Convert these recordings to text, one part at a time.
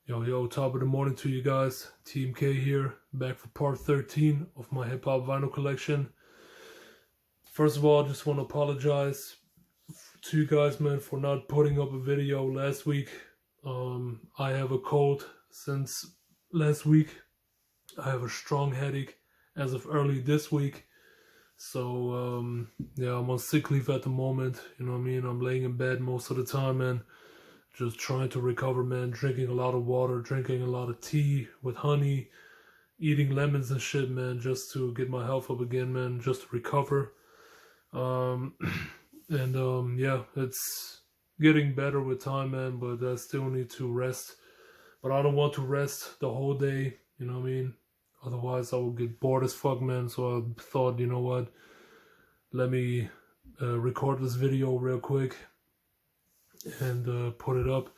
Yo, top of the morning to you guys. Team K here, back for part 13 of my hip hop vinyl collection. First of all, I just want to apologize to you guys, man, for not putting up a video last week. I have a cold since last week. I have a strong headache as of early this week. So, yeah, I'm on sick leave at the moment. You know what I mean? I'm laying in bed most of the time, man. Just trying to recover, man. Drinking a lot of water, drinking a lot of tea with honey, eating lemons and shit, man, just to get my health up again, man, just to recover. Yeah, it's getting better with time, man, but I still need to rest. But I don't want to rest the whole day, you know what I mean? Otherwise, I will get bored as fuck, man. So I thought, you know what? Let me record this video real quick and put it up.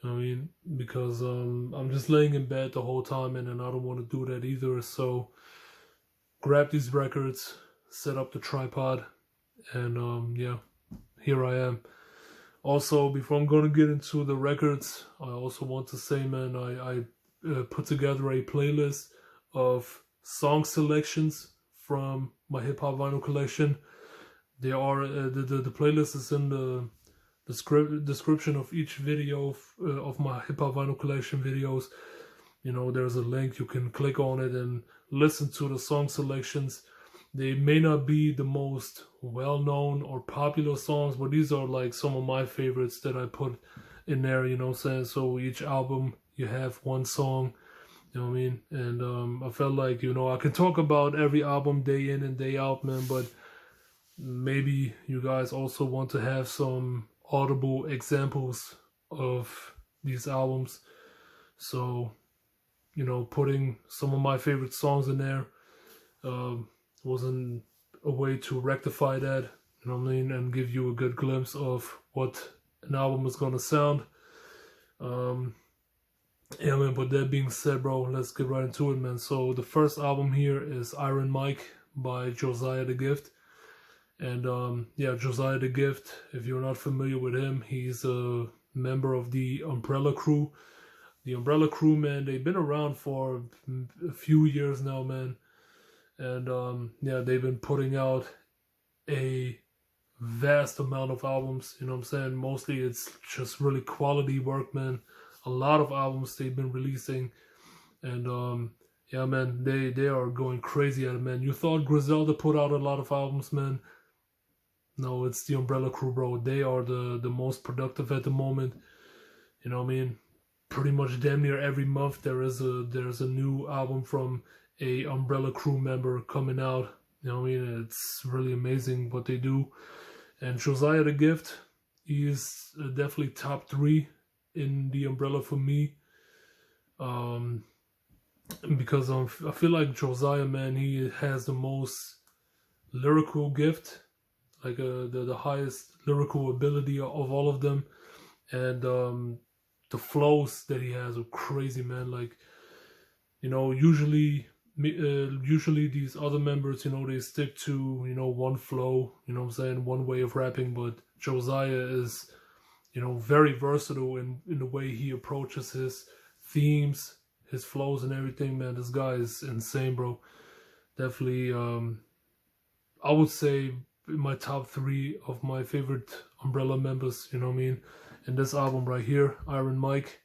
You know what I mean? Because I'm just laying in bed the whole time, and I don't want to do that either. So grab these records, set up the tripod, and yeah, here I am. Also, before I'm gonna get into the records, I also want to say, man, I put together a playlist of song selections from my hip hop vinyl collection. They are the playlist is in the description of each video of my hip hop vinyl collection videos. You know, there's a link, you can click on it and listen to the song selections. They may not be the most well-known or popular songs, but these are like some of my favorites that I put in there, you know what I'm saying? So each album you have one song, you know what I mean? And I felt like, you know, I can talk about every album day in and day out, man, but maybe you guys also want to have some audible examples of these albums. So, you know, putting some of my favorite songs in there wasn't a way to rectify that, you know what I mean, and give you a good glimpse of what an album is gonna sound. Yeah, man, but that being said, bro, let's get right into it, man. So the first album here is Iron Mike by Josiah the Gift. And yeah, Josiah the Gift, if you're not familiar with him, he's a member of the Umbrella Crew. The Umbrella Crew, man, they've been around for a few years now, man. And yeah, they've been putting out a vast amount of albums, you know what I'm saying? Mostly it's just really quality work, man. A lot of albums they've been releasing. And yeah, man, they are going crazy at it, man. You thought Griselda put out a lot of albums, man. No, it's the Umbrella Crew, bro. They are the most productive at the moment. You know what I mean? Pretty much damn near every month there's a new album from a Umbrella Crew member coming out. You know what I mean? It's really amazing what they do. And Josiah the Gift, he is definitely top 3 in the Umbrella for me. Because I feel like Josiah, man, he has the most lyrical gift. Like the highest lyrical ability of all of them, and the flows that he has are crazy, man. Like, you know, usually these other members, you know, they stick to, you know, one flow, you know what I'm saying, one way of rapping, but Josiah is, you know, very versatile in the way he approaches his themes, his flows and everything, man. This guy is insane, bro. Definitely, I would say my top 3 of my favorite Umbrella members, you know what I mean? And this album right here, Iron Mike,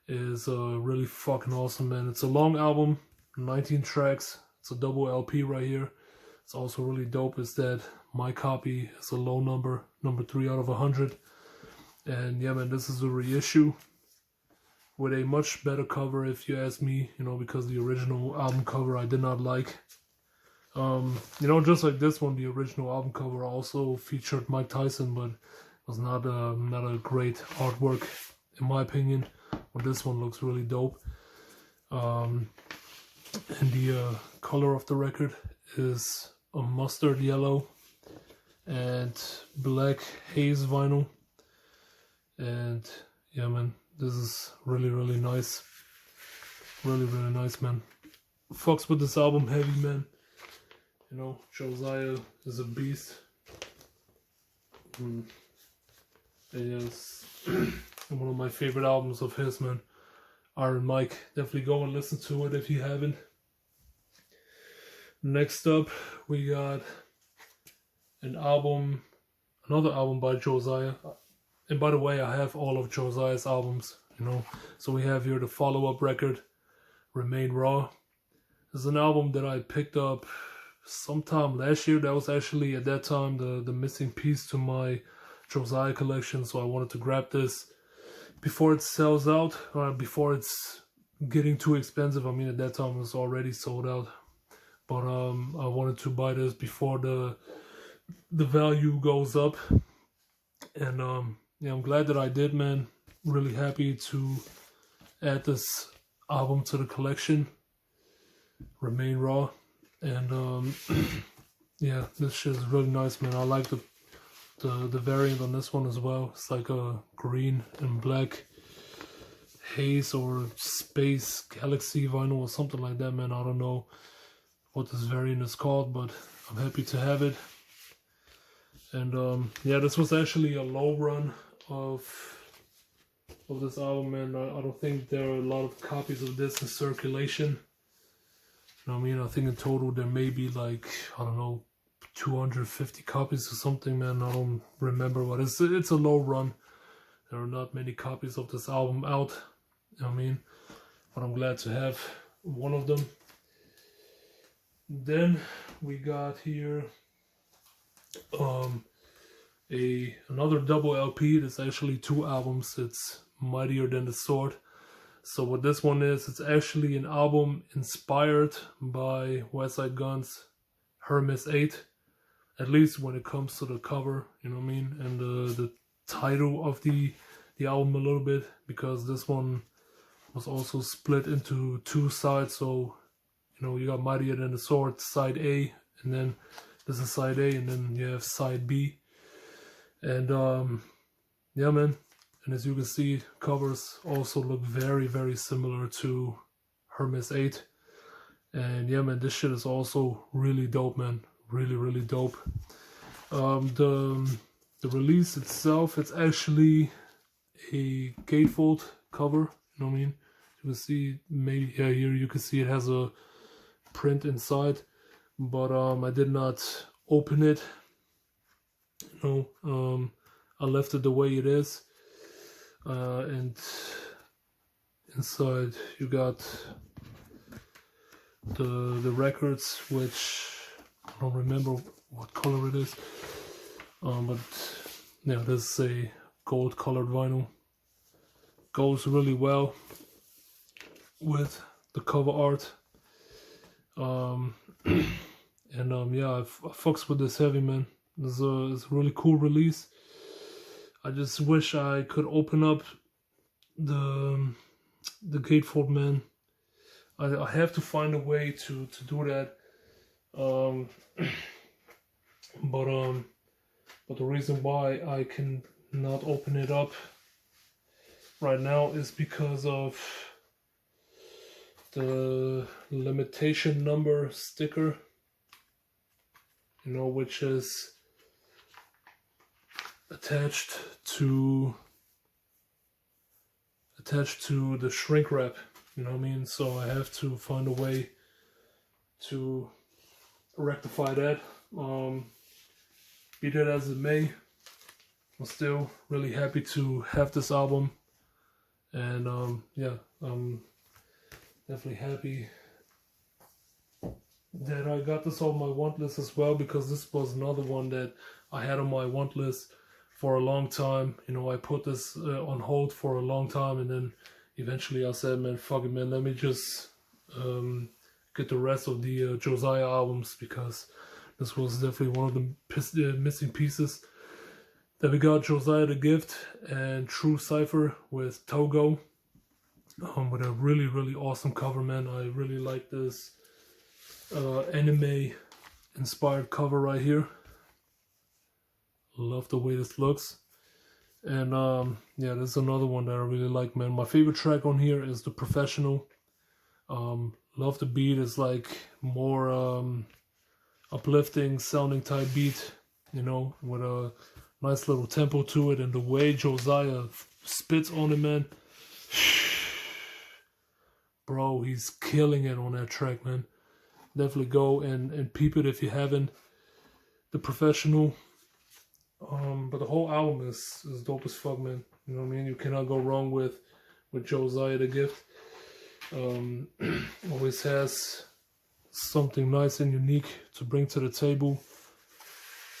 is really fucking awesome, man. It's a long album, 19 tracks. It's a double LP right here. It's also really dope is that my copy is a low number 3 out of 100. And yeah, man, this is a reissue with a much better cover, if you ask me, you know, because the original album cover I did not like. You know, just like this one, the original album cover also featured Mike Tyson, but was not a great artwork in my opinion. But this one looks really dope. And the color of the record is a mustard yellow and black haze vinyl. And yeah, man, this is really, really nice. Really, really nice, man. Fucks with this album heavy, man. You know, Josiah is a beast. It is one of my favorite albums of his, man. Iron Mike. Definitely go and listen to it if you haven't. Next up, we got another album by Josiah. And by the way, I have all of Josiah's albums, you know. So we have here the follow-up record, Remain Raw. It's an album that I picked up sometime last year. That was actually at that time the missing piece to my Josiah collection. So I wanted to grab this before it sells out, before it's getting too expensive. I mean, at that time it was already sold out. But I wanted to buy this before the value goes up. And yeah, I'm glad that I did, man. Really happy to add this album to the collection. Remain Raw. And yeah, this shit is really nice, man. I like the variant on this one as well. It's like a green and black haze or space galaxy vinyl or something like that, man. I don't know what this variant is called, but I'm happy to have it. And yeah, this was actually a low run of this album, man. I don't think there are a lot of copies of this in circulation. You know what I mean? I think in total there may be like, I don't know, 250 copies or something, man. I don't remember what it's a low run. There are not many copies of this album out. You know what I mean? But I'm glad to have one of them. Then we got here another double LP. That's actually 2 albums. It's Mightier Than the Sword. So what this one is, it's actually an album inspired by West Side Gun's Hermes 8. At least when it comes to the cover, you know what I mean? And the title of the album a little bit, because this one was also split into 2 sides. So, you know, you got Mightier Than the Sword, side A, and then this is side A, and then you have side B. And yeah, man. And as you can see, covers also look very, very similar to Hermes 8. And yeah, man, this shit is also really dope, man. Really, really dope. The release itself, it's actually a gatefold cover. You know what I mean? You can see, maybe, yeah, here you can see it has a print inside. But I did not open it. You know, I left it the way it is. And inside you got the records, which I don't remember what color it is, but yeah, this is a gold colored vinyl. Goes really well with the cover art. And yeah, I fucks with this heavy, man. It's a really cool release. I just wish I could open up the gatefold, man. I have to find a way to do that. But the reason why I can not open it up right now is because of the limitation number sticker, you know, which is attached to the shrink wrap, you know what I mean? So I have to find a way to rectify that. Be that as it may, I'm still really happy to have this album, and yeah, I'm definitely happy that I got this on my want list as well, because this was another one that I had on my want list for a long time. You know, I put this on hold for a long time, and then eventually I said, man, fuck it, man, let me just get the rest of the Josiah albums, because this was definitely one of the missing pieces. Then we got Josiah the Gift and True Cipher with Togo, with a really, really awesome cover, man. I really like this anime inspired cover right here. Love the way this looks. And yeah, there's another one that I really like, man. My favorite track on here is The Professional. Love the beat. It's like more uplifting sounding type beat, you know, with a nice little tempo to it, and the way Josiah spits on it, man. bro, he's killing it on that track, man. Definitely go and peep it if you haven't. The Professional. But the whole album is dope as fuck, man. You know what I mean? You cannot go wrong with Josiah the Gift. Always has something nice and unique to bring to the table,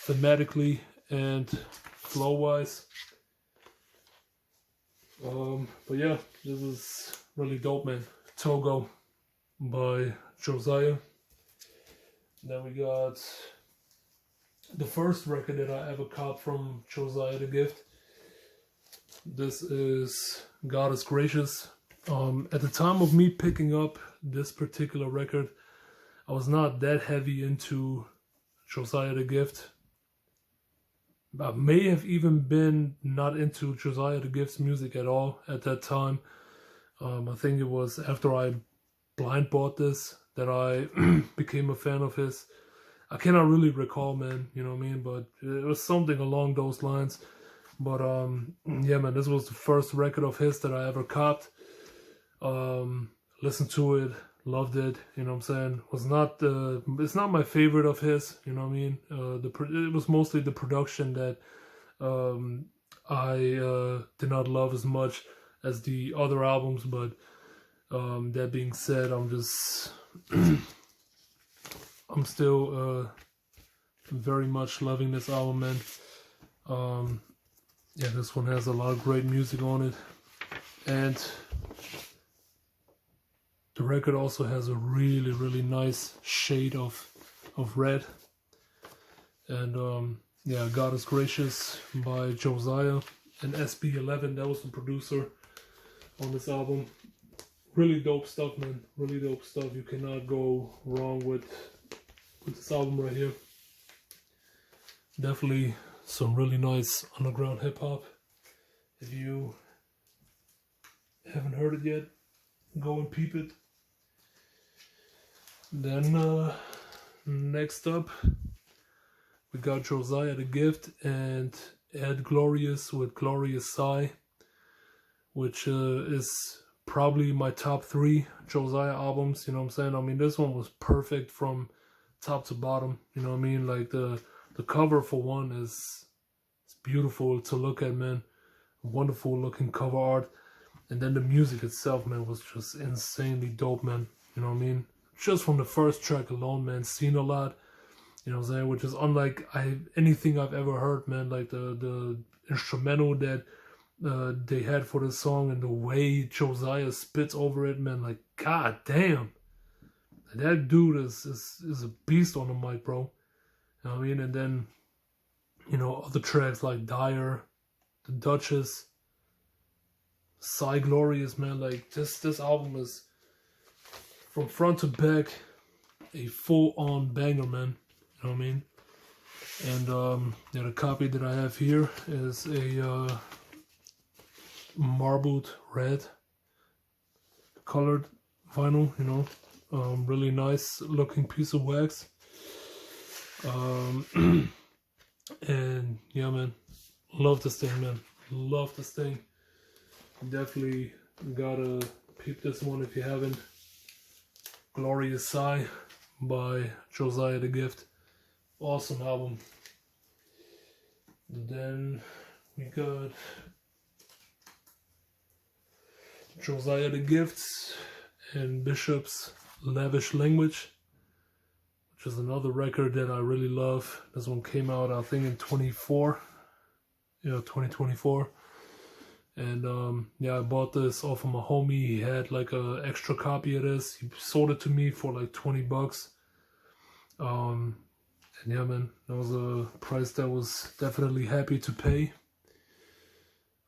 thematically and flow-wise. But yeah, this is really dope, man. TOGO by Josiah. Then we got the first record that I ever copped from Josiah the Gift. This is God is Gracious. At the time of me picking up this particular record, I was not that heavy into Josiah the Gift. I may have even been not into Josiah the Gift's music at all at that time. I think it was after I blind bought this that I became a fan of his. I cannot really recall, man, you know what I mean? But it was something along those lines. But yeah, man, this was the first record of his that I ever copped. Listened to it, loved it, you know what I'm saying? It's not my favorite of his, you know what I mean? It was mostly the production that I did not love as much as the other albums, but that being said, I'm still very much loving this album, man. Yeah, this one has a lot of great music on it, and the record also has a really, really nice shade of red. And yeah, God is Gracious by Josiah, and SB11, that was the producer on this album. Really dope stuff, man. Really dope stuff. You cannot go wrong with this album right here. Definitely some really nice underground hip hop. If you haven't heard it yet, go and peep it. Then next up, we got Josiah the Gift and Ed Glorious with Glorious Sigh, which is probably my top 3 Josiah albums, you know what I'm saying? I mean, this one was perfect from top to bottom, you know what I mean? Like the cover for one it's beautiful to look at, man. Wonderful looking cover art. And then the music itself, man, was just insanely dope, man. You know what I mean? Just from the first track alone, man, Seen a Lot, you know what I'm saying? Which is unlike anything I've ever heard, man. Like the instrumental that they had for this song and the way Josiah spits over it, man, like, god damn. That dude is a beast on the mic, bro. You know what I mean? And then, you know, other tracks like Dire, The Duchess, Sigh Glorious, man. Like, this album is, from front to back, a full-on banger, man. You know what I mean? And, yeah, the copy that I have here is a marbled red colored vinyl, you know. Really nice looking piece of wax. And yeah, man, love this thing, man. Love this thing. Definitely gotta peep this one if you haven't. Glorious Sigh by Josiah the Gift. Awesome album. Then we got Josiah the Gifts and Bishop's Lavish Language, which is another record that I really love. This one came out, I think, in 2024. And yeah, I bought this off of my homie. He had like a extra copy of this. He sold it to me for like $20. And yeah, man, that was a price that was definitely happy to pay.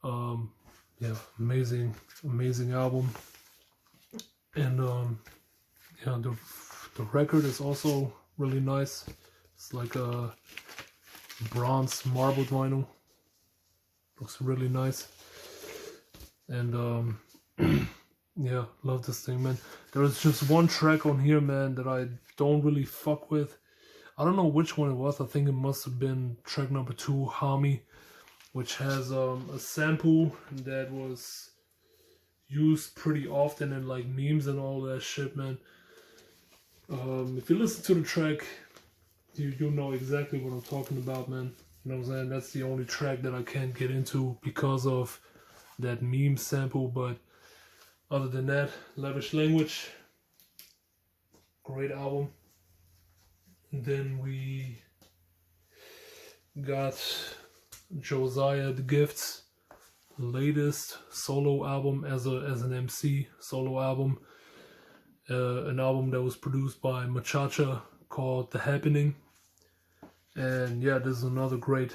Yeah, amazing album. And yeah, the record is also really nice. It's like a bronze marbled vinyl. Looks really nice. And yeah, love this thing, man. There is just one track on here, man, that I don't really fuck with. I don't know which one it was. I think it must have been track number 2, Hami, which has a sample that was used pretty often in like memes and all that shit, man. If you listen to the track, you know exactly what I'm talking about, man. You know what I'm saying? That's the only track that I can't get into because of that meme sample. But other than that, Lavish Language, great album. And then we got Josiah the Gift's latest solo album as an MC solo album. An album that was produced by Machacha called The Happening. And yeah, this is another great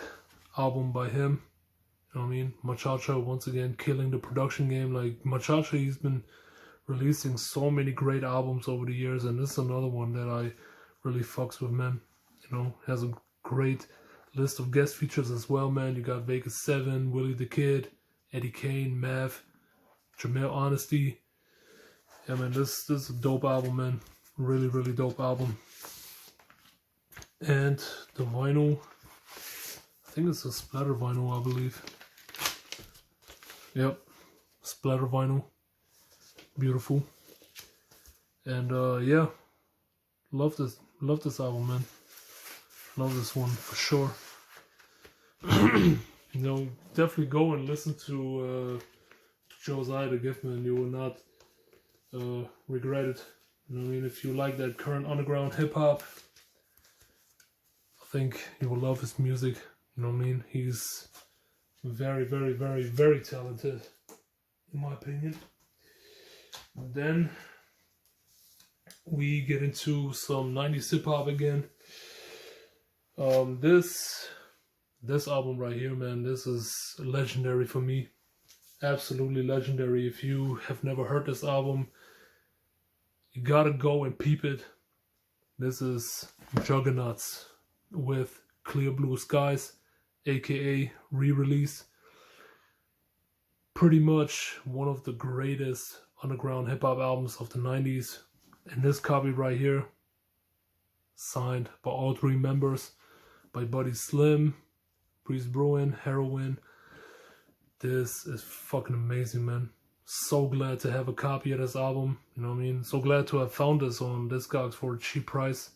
album by him. You know what I mean? Machacha once again killing the production game. Like Machacha, he's been releasing so many great albums over the years, and this is another one that I really fucks with, man. You know, has a great list of guest features as well, man. You got Vegas 7, Willie the Kid, Eddie Kane, Mav, Jamel Honesty. Yeah, man, this is a dope album, man. Really, really dope album. And the vinyl, I think it's a splatter vinyl, I believe. Yep, splatter vinyl. Beautiful. And yeah, love this album, man. Love this one for sure. You know, definitely go and listen to Josiah the Gift, man. You will not regret it. You know what I mean? If you like that current underground hip hop, I think you will love his music. You know what I mean? He's very, very, very, very talented, in my opinion. And then we get into some 90s hip hop again. This album right here, man, this is legendary for me. Absolutely legendary. If you have never heard this album, you gotta go and peep it. This is Juggaknots with Clear Blue Skies, aka re-release. Pretty much one of the greatest underground hip-hop albums of the 90s. And this copy right here, signed by all three members, by Buddy Slim, Breeze Bruin, Heroin. This is fucking amazing, man. So glad to have a copy of this album, you know what I mean? So glad to have found this on Discogs for a cheap price,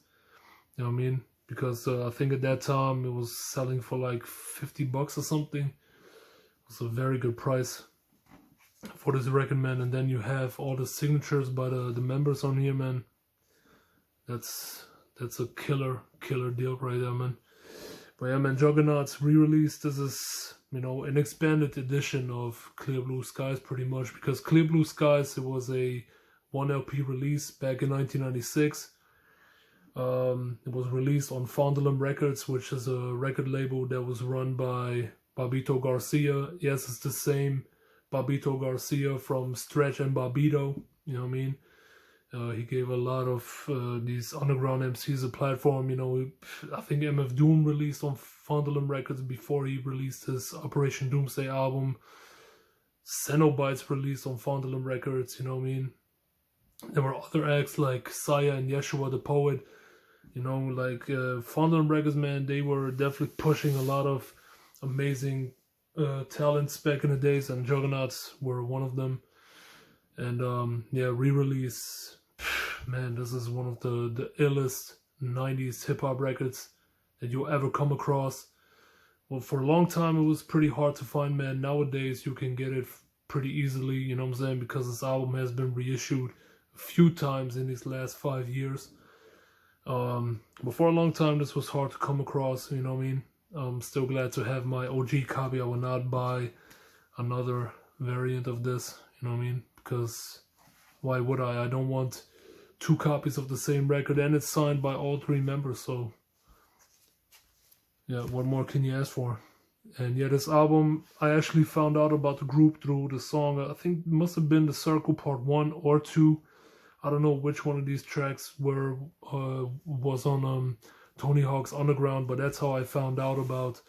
you know what I mean? Because I think at that time it was selling for like $50 or something. It was a very good price for this record, man. And then you have all the signatures by the members on here, man. That's a killer deal right there, man. But yeah, man, Juggaknots re-release. This is, you know, an expanded edition of Clear Blue Skies, pretty much, because Clear Blue Skies, it was a 1 LP release back in 1996. It was released on Fondulum Records, which is a record label that was run by Barbito Garcia. Yes, it's the same Barbito Garcia from Stretch and Barbito, you know what I mean? He gave a lot of these underground MCs a platform. You know, I think MF Doom released on Fondulum Records before he released his Operation Doomsday album. Cenobites released on Fondulum Records, you know what I mean? There were other acts like Saya and Yeshua the Poet. You know, like Fondulum Records, man, they were definitely pushing a lot of amazing talents back in the days, and Juggaknots were one of them. And yeah, re-release, man, this is one of the illest 90s hip-hop records that you'll ever come across. Well, for a long time it was pretty hard to find, man. Nowadays you can get it pretty easily, you know what I'm saying, because this album has been reissued a few times in these last 5 years. But for a long time this was hard to come across, you know what I mean. I'm still glad to have my OG copy. I will not buy another variant of this, you know what I mean, because why would I? I don't want two copies of the same record, and it's signed by all three members, so yeah, what more can you ask for? And yeah, this album, I actually found out about the group through the song. I think it must have been The Circle Part 1 or 2. I don't know which one of these tracks was on Tony Hawk's Underground, but that's how I found out about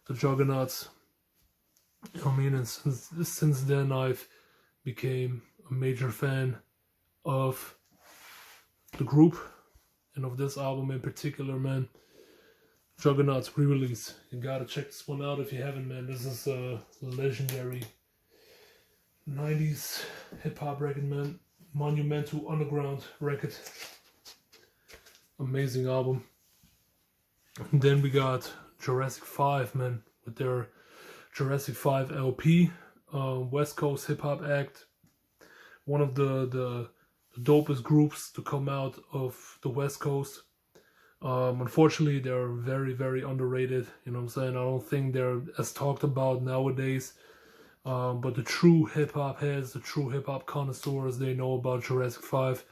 the Juggaknots. You know what I mean? And since then I've became a major fan of the group and of this album in particular, man. Juggaknots re-release. You gotta check this one out if you haven't, man. This is legendary. 90s hip hop record, man. Monumental underground record. Amazing album. And then we got Jurassic 5, man, with their Jurassic 5 LP. West Coast hip hop act. One of the dopest groups to come out of the West Coast. Unfortunately, they're very, very underrated. You know what I'm saying? I don't think they're as talked about nowadays. But the true hip hop heads, the true hip hop connoisseurs, they know about Jurassic 5.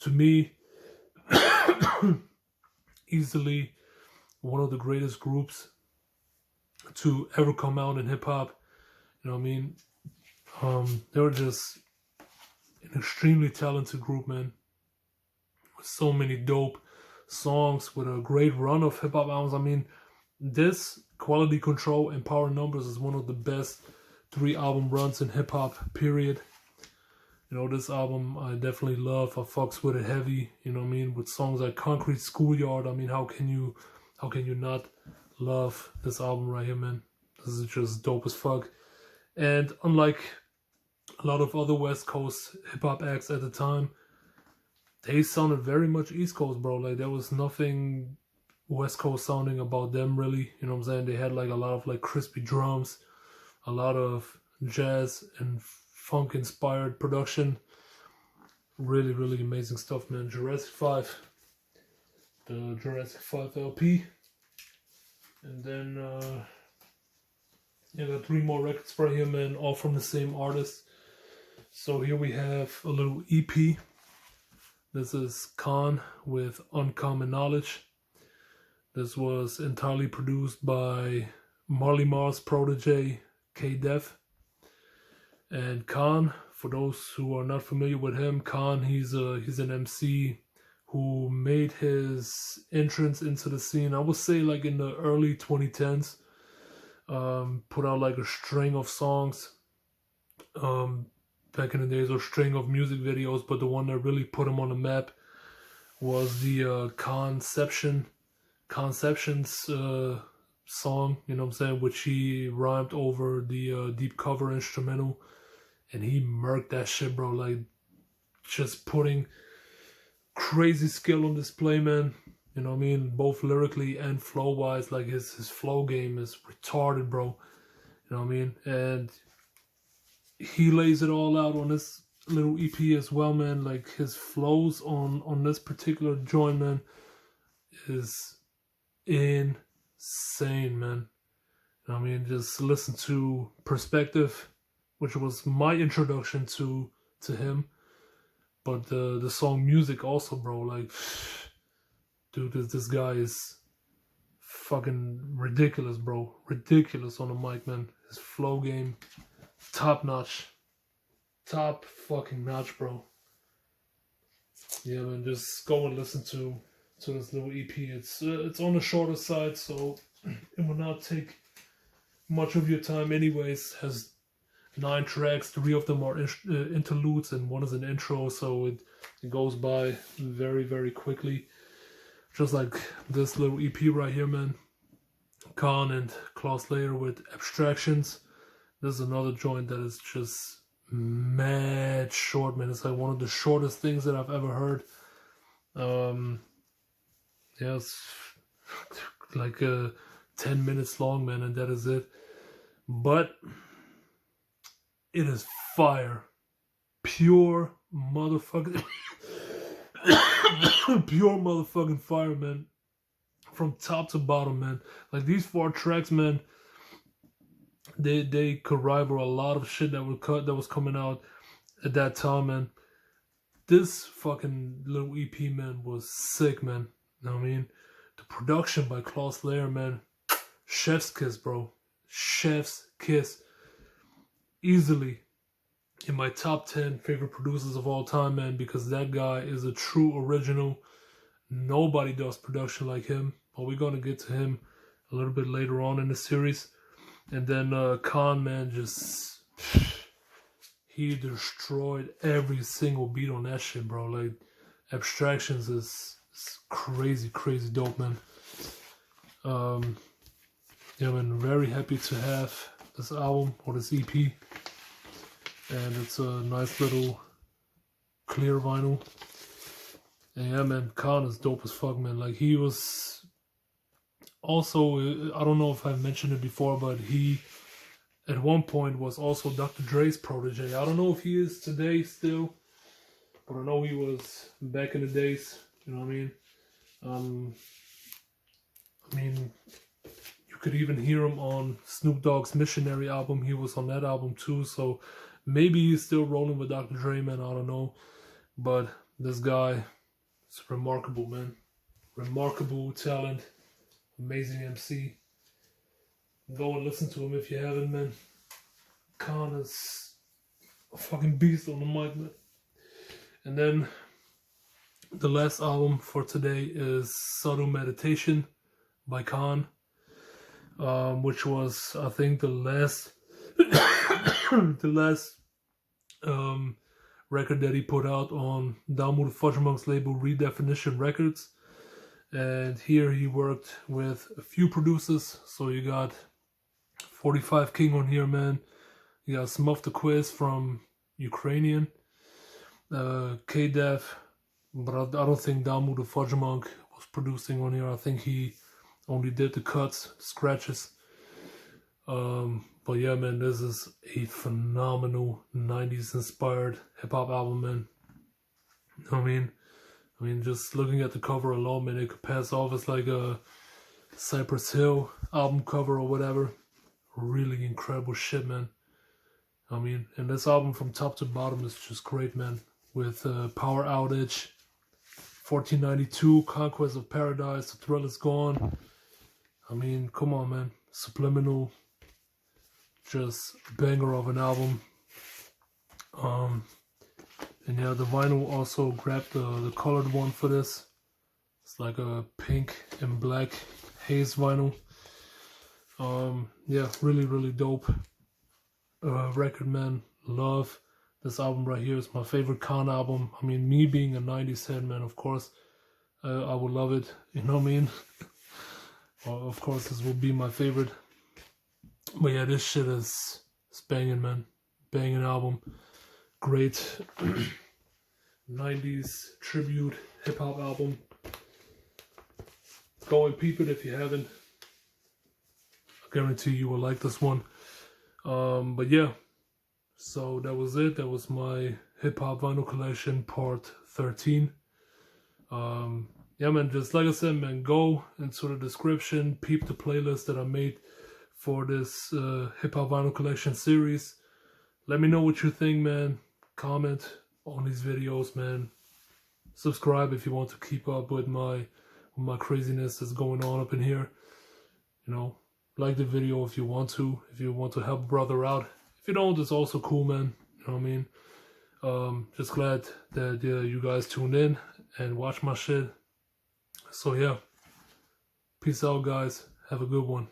To me, easily one of the greatest groups to ever come out in hip hop. You know what I mean? They were just an extremely talented group, man. With so many dope songs, with a great run of hip hop albums. I mean, this Quality Control and Power Numbers is one of the best 3 album runs in hip hop, period. You know, this album I definitely love. I fucks with it heavy, you know what I mean? With songs like Concrete Schoolyard. I mean, how can you not love this album right here, man? This is just dope as fuck. And unlike a lot of other West Coast hip hop acts at the time, they sounded very much East Coast, bro. Like, there was nothing West Coast sounding about them, really. You know what I'm saying? They had like a lot of like crispy drums, a lot of jazz and funk inspired production. Really, really amazing stuff, man. Jurassic 5, the Jurassic 5 LP. And then got 3 more records right here, man, all from the same artist. So here we have a little EP. This is K.A.A.N with Uncommon Knowledge. This was entirely produced by Marley Marl's protege, K.A.A.N. And K.A.A.N, for those who are not familiar with him, K.A.A.N, he's an MC who made his entrance into the scene, I would say like in the early 2010s. Put out like a string of songs. Back in the days, a string of music videos, but the one that really put him on the map was the Conceptions song, you know what I'm saying, which he rhymed over the deep cover instrumental, and he murked that shit, bro. Like, just putting crazy skill on display, man. You know what I mean? Both lyrically and flow wise, like his flow game is retarded, bro. You know what I mean? And he lays it all out on this little EP as well, man. Like, his flows on this particular joint, man, is insane, man. You know what I mean? Just listen to Perspective, which was my introduction to him. But the song Music also, bro. Like, dude, this guy is fucking ridiculous, bro. Ridiculous on the mic, man. His flow game, top notch. Top fucking notch, bro. Yeah, man, just go and listen to this little EP. It's on the shorter side, so it will not take much of your time anyways. Has 9 tracks, 3 of them are interludes and 1 is an intro, so it goes by very, very quickly. Just like this little EP right here, man. K.A.A.N and Klaus with Abstractions. This is another joint that is just mad short, man. It's like one of the shortest things that I've ever heard. Yeah, it's like 10 minutes long, man, and that is it. But it is fire. Pure motherfucking pure motherfucking fire, man. From top to bottom, man. Like, these 4 tracks, man, they could rival a lot of shit that was coming out at that time, man. This fucking little EP, man, was sick, man. You know what I mean? The production by Klaus, man. Chef's kiss, bro. Chef's kiss. Easily in my top 10 favorite producers of all time, man, because that guy is a true original. Nobody does production like him. But we're gonna get to him a little bit later on in the series. And then K.A.A.N, man, just he destroyed every single beat on that shit, bro. Like, Abstractions is crazy, crazy dope, man. Yeah, man, very happy to have this album or this EP. and it's a nice little clear vinyl. And yeah, man, K.A.A.N is dope as fuck, man. Like, he was also, I don't know if I mentioned it before, but he at one point was also Dr. Dre's protege. I don't know if he is today still, but I know he was back in the days. You know what I mean? You could even hear him on Snoop Dogg's Missionary album. He was on that album too, so maybe he's still rolling with Dr. Dre, man. I don't know. But this guy is remarkable, man. Remarkable talent. Amazing MC. Go and listen to him if you haven't, man. K.A.A.N is a fucking beast on the mic, man. And then the last album for today is Subtle Meditation by K.A.A.N, which was, I think, the last record that he put out on Damu the Fudgemonk's label Redefinition Records. And here he worked with a few producers. So you got 45 King on here, man. You got Smuff the Quiz from Ukrainian. K.A.A.N, but I don't think Damu the Fudgemonk was producing on here. I think he only did the cuts, scratches. But yeah, man, this is a phenomenal 90s inspired hip-hop album, man. You know what I mean, just looking at the cover alone, man, it could pass off as like a Cypress Hill album cover or whatever. Really incredible shit, man. I mean, and this album from top to bottom is just great, man. With Power Outage, 1492, Conquest of Paradise, The Thrill Is Gone. I mean, come on, man. Subliminal, just banger of an album. And yeah, the vinyl also grabbed the colored one for this. It's like a pink and black haze vinyl. Yeah, really, really dope record, man. Love this album right here. It's my favorite K.A.A.N album. I mean, me being a 90s head, man, of course, I would love it. You know what I mean? Of course, this will be my favorite. But yeah, this shit is banging, man. Banging album. Great 90s tribute hip-hop album. Go and peep it if you haven't. I guarantee you will like this one. But yeah, so that was it. That was my hip-hop vinyl collection part 13. Yeah, man, just like I said, man, go into the description, peep the playlist that I made for this hip-hop vinyl collection series. Let me know what you think, man. Comment on these videos, man. Subscribe if you want to keep up with my craziness that's going on up in here. You know, like the video if you want to help a brother out. If you don't, it's also cool, man. You know what I mean? Just glad that you guys tuned in and watch my shit. So yeah, peace out, guys. Have a good one.